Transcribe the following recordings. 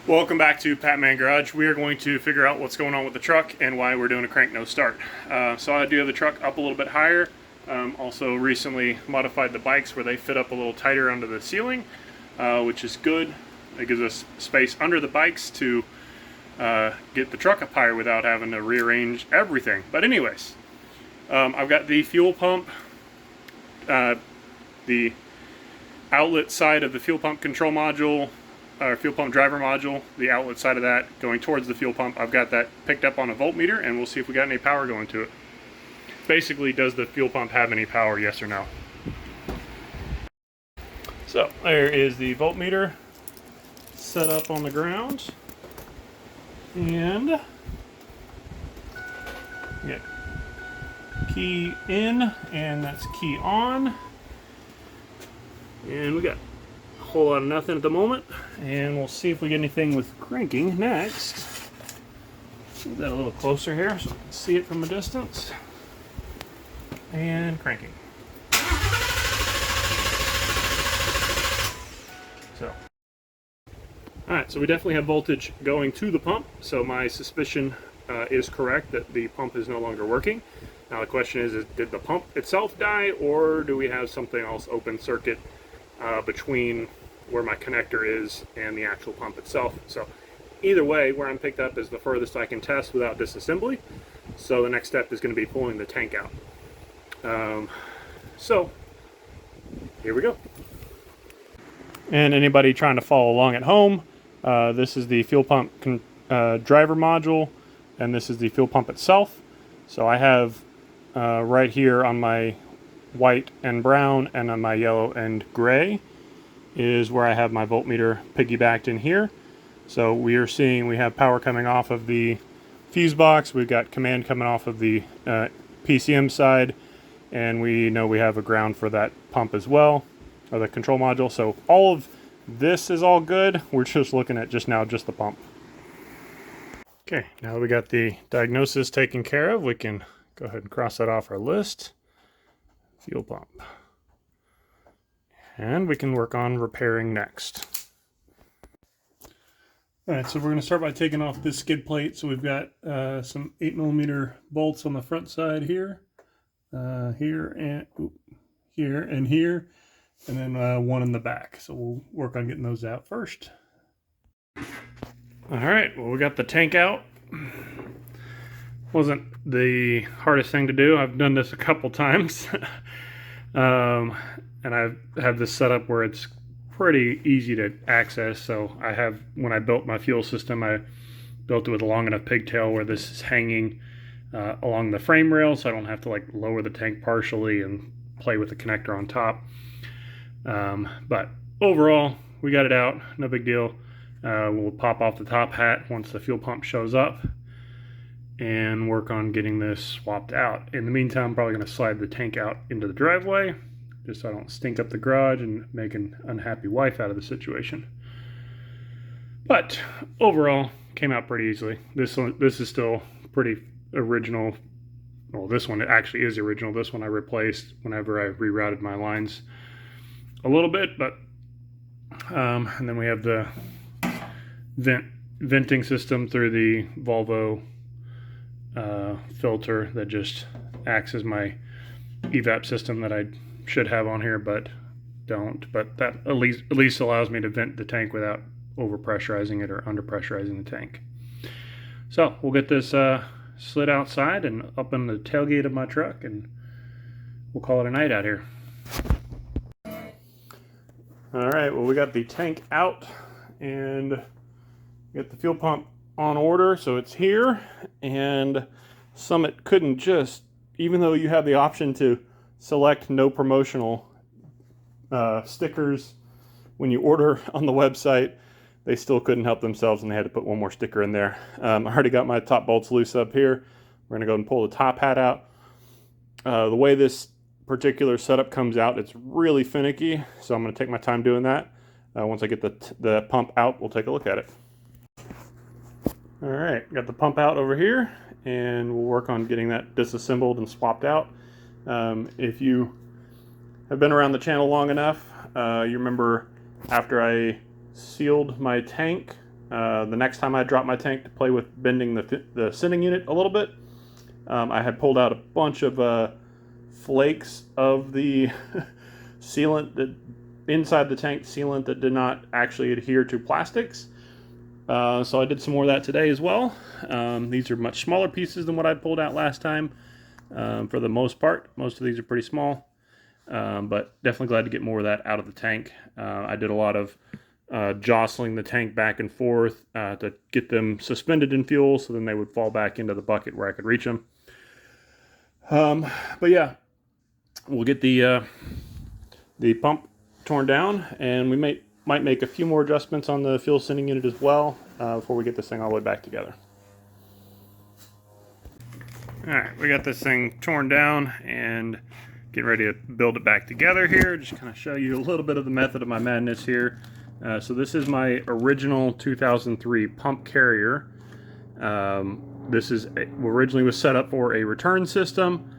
Welcome back to Patman Garage. We are going to figure out what's going on with the truck and why we're doing a crank no start. So I do have the truck up a little bit higher. Also recently modified the bikes where they fit up a little tighter under the ceiling, which is good. It gives us space under the bikes to get the truck up higher without having to rearrange everything. But anyways, I've got the fuel pump, the outlet side of the fuel pump control module, or fuel pump driver module, the outlet side of that going towards the fuel pump. I've got that picked up on a voltmeter, and we'll see if we got any power going to it. Basically, does the fuel pump have any power, yes or no? So there is the voltmeter set up on the ground, and we got key in, and that's key on, and we got a whole lot of nothing at the moment, and we'll see if we get anything with cranking next. Move that a little closer here so we can see it from a distance. And cranking. So, alright, so we definitely have voltage going to the pump, so my suspicion is correct that the pump is no longer working. Now the question is did the pump itself die, or do we have something else open circuit between where my connector is and the actual pump itself? So either way, where I'm picked up is the furthest I can test without disassembly. So the next step is going to be pulling the tank out. So here we go. And anybody trying to follow along at home, this is the fuel pump driver module, and this is the fuel pump itself. So I have right here on my white and brown and on my yellow and gray is where I have my voltmeter piggybacked in here. So we are seeing we have power coming off of the fuse box, we've got command coming off of the PCM side, and we know we have a ground for that pump as well, or the control module. So all of this is all good. We're just looking at just the pump. Okay, now that we got the diagnosis taken care of, we can go ahead and cross that off our list. Fuel pump. And we can work on repairing next. Alright, so we're going to start by taking off this skid plate. So we've got some 8mm bolts on the front side here, here, and then one in the back. So we'll work on getting those out first. Alright, well, we got the tank out. Wasn't the hardest thing to do. I've done this a couple times. And I have this set up where it's pretty easy to access. So when I built my fuel system, I built it with a long enough pigtail where this is hanging along the frame rail, so I don't have to like lower the tank partially and play with the connector on top. But overall, we got it out, no big deal. We'll pop off the top hat once the fuel pump shows up and work on getting this swapped out. In the meantime, I'm probably going to slide the tank out into the driveway just so I don't stink up the garage and make an unhappy wife out of the situation. But overall, came out pretty easily. This is still pretty original. Well, this one actually is original. This one I replaced whenever I rerouted my lines a little bit, but and then we have the venting system through the Volvo filter that just acts as my evap system that I should have on here but don't. But that at least allows me to vent the tank without overpressurizing it or underpressurizing the tank. So we'll get this slid outside and up in the tailgate of my truck, and we'll call it a night out here. Alright, well, we got the tank out and get the fuel pump on order, so it's here. And Summit couldn't just, even though you have the option to select no promotional stickers when you order on the website, they still couldn't help themselves and they had to put one more sticker in there. I already got my top bolts loose up here. We're going to go and pull the top hat out. The way this particular setup comes out, it's really finicky, so I'm going to take my time doing that. Once I get the pump out, we'll take a look at it. Alright, got the pump out over here, and we'll work on getting that disassembled and swapped out. If you have been around the channel long enough, you remember after I sealed my tank the next time I dropped my tank to play with bending the sending unit a little bit. I had pulled out a bunch of flakes of the sealant that inside the tank sealant that did not actually adhere to plastics. So I did some more of that today as well. These are much smaller pieces than what I pulled out last time. For the most part, most of these are pretty small, but definitely glad to get more of that out of the tank. I did a lot of jostling the tank back and forth to get them suspended in fuel, so then they would fall back into the bucket where I could reach them. But yeah, we'll get the pump torn down, and we might make a few more adjustments on the fuel sending unit as well before we get this thing all the way back together. Alright, we got this thing torn down and getting ready to build it back together here. Just kind of show you a little bit of the method of my madness here. So this is my original 2003 pump carrier. This is originally was set up for a return system.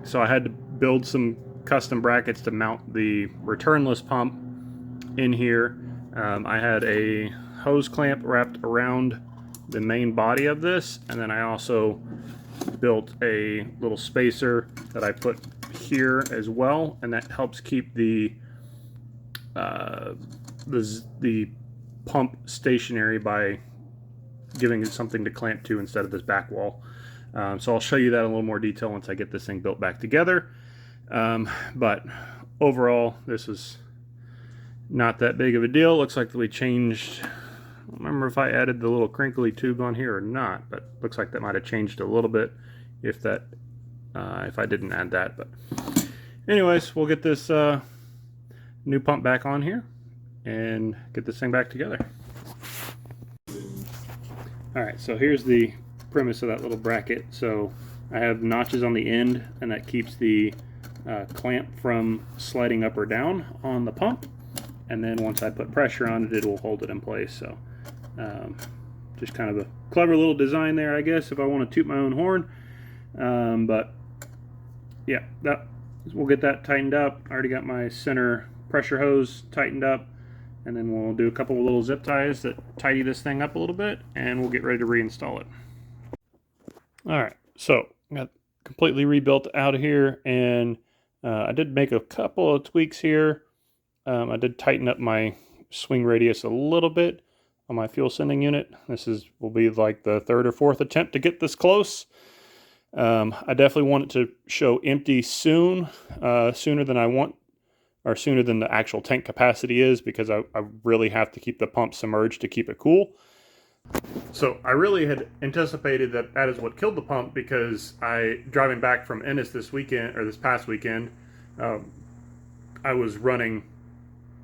So I had to build some custom brackets to mount the returnless pump in here. I had a hose clamp wrapped around the main body of this, and then I also built a little spacer that I put here as well, and that helps keep the pump stationary by giving it something to clamp to instead of this back wall. So I'll show you that in a little more detail once I get this thing built back together. But overall, this is not that big of a deal. Looks like we changed, I don't remember if I added the little crinkly tube on here or not, but looks like that might have changed a little bit if I didn't add that. But anyways, we'll get this new pump back on here and get this thing back together. Alright, so here's the premise of that little bracket. So I have notches on the end, and that keeps the clamp from sliding up or down on the pump, and then once I put pressure on it, it will hold it in place. So just kind of a clever little design there, I guess, if I want to toot my own horn. But yeah, we'll get that tightened up. I already got my center pressure hose tightened up, and then we'll do a couple of little zip ties that tidy this thing up a little bit, and we'll get ready to reinstall it. Alright, so got completely rebuilt out of here, and I did make a couple of tweaks here. I did tighten up my swing radius a little bit on my fuel sending unit. Will be like the third or fourth attempt to get this close. I definitely want it to show empty soon, sooner than I want, or sooner than the actual tank capacity is, because I really have to keep the pump submerged to keep it cool. So I really had anticipated that is what killed the pump, because driving back from Ennis this past weekend, I was running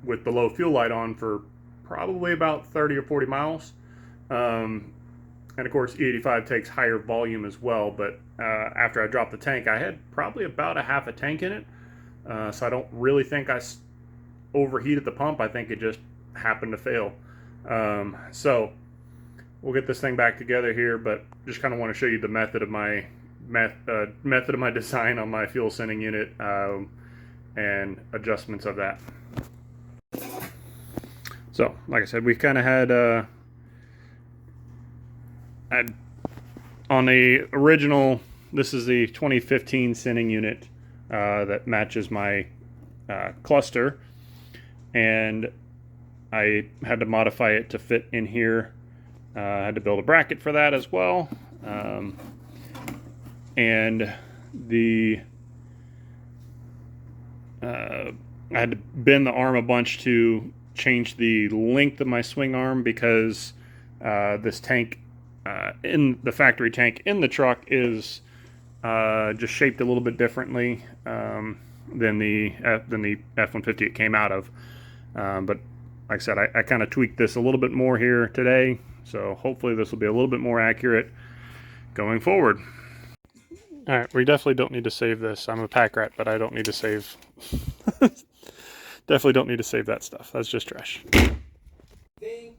with the low fuel light on for probably about 30 or 40 miles. And of course, E85 takes higher volume as well, but after I dropped the tank, I had probably about a half a tank in it. So I don't really think I overheated the pump. I think it just happened to fail. So we'll get this thing back together here, but just kind of want to show you the method of my design on my fuel sending unit and adjustments of that. So, like I said, we kind of had on the original, this is the 2015 sending unit that matches my cluster, and I had to modify it to fit in here. I had to build a bracket for that as well, and I had to bend the arm a bunch to change the length of my swing arm, because this tank in the factory tank in the truck is just shaped a little bit differently than the F-150 it came out of. But like I said, I kind of tweaked this a little bit more here today, so hopefully this will be a little bit more accurate going forward. Alright, we definitely don't need to save this. I'm a pack rat, but I don't need to save definitely don't need to save that stuff. That's just trash. Okay.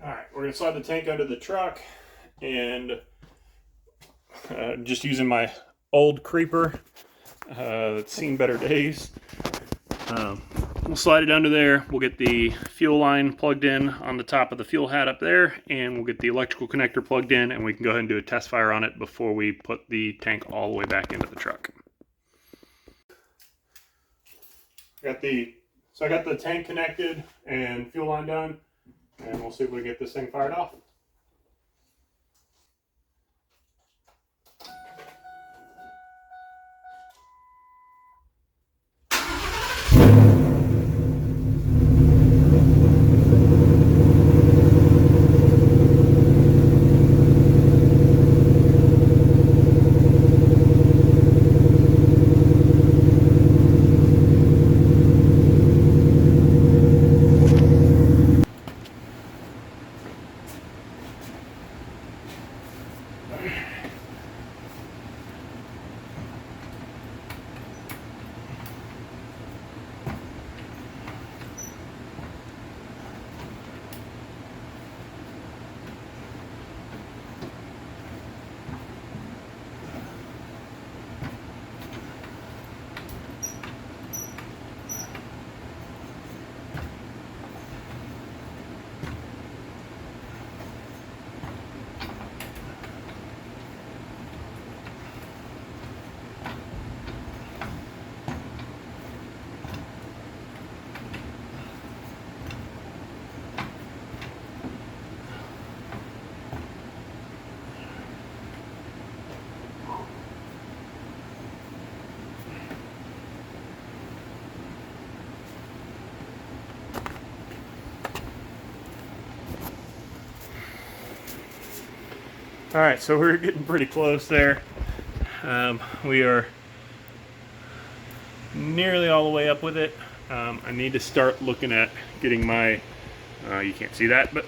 Alright, we're going to slide the tank under the truck and Just using my old creeper that's seen better days. We'll slide it under there. We'll get the fuel line plugged in on the top of the fuel hat up there, and we'll get the electrical connector plugged in, and we can go ahead and do a test fire on it before we put the tank all the way back into the truck. So I got the tank connected and fuel line done, and we'll see if we can get this thing fired off. All right, so we're getting pretty close there. We are nearly all the way up with it. I need to start looking at getting my, you can't see that, but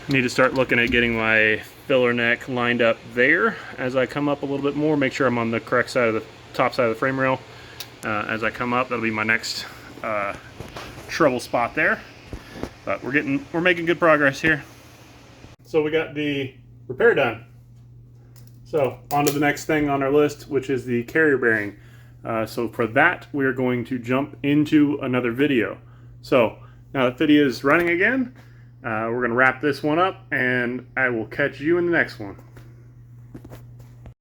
need to start looking at getting my filler neck lined up there as I come up a little bit more. Make sure I'm on the correct side of the top side of the frame rail. As I come up, that'll be my next trouble spot there. But we're making good progress here. So we got the repair done. So on to the next thing on our list, which is the carrier bearing. So for that, we're going to jump into another video. So now that video is running again, we're going to wrap this one up, and I will catch you in the next one.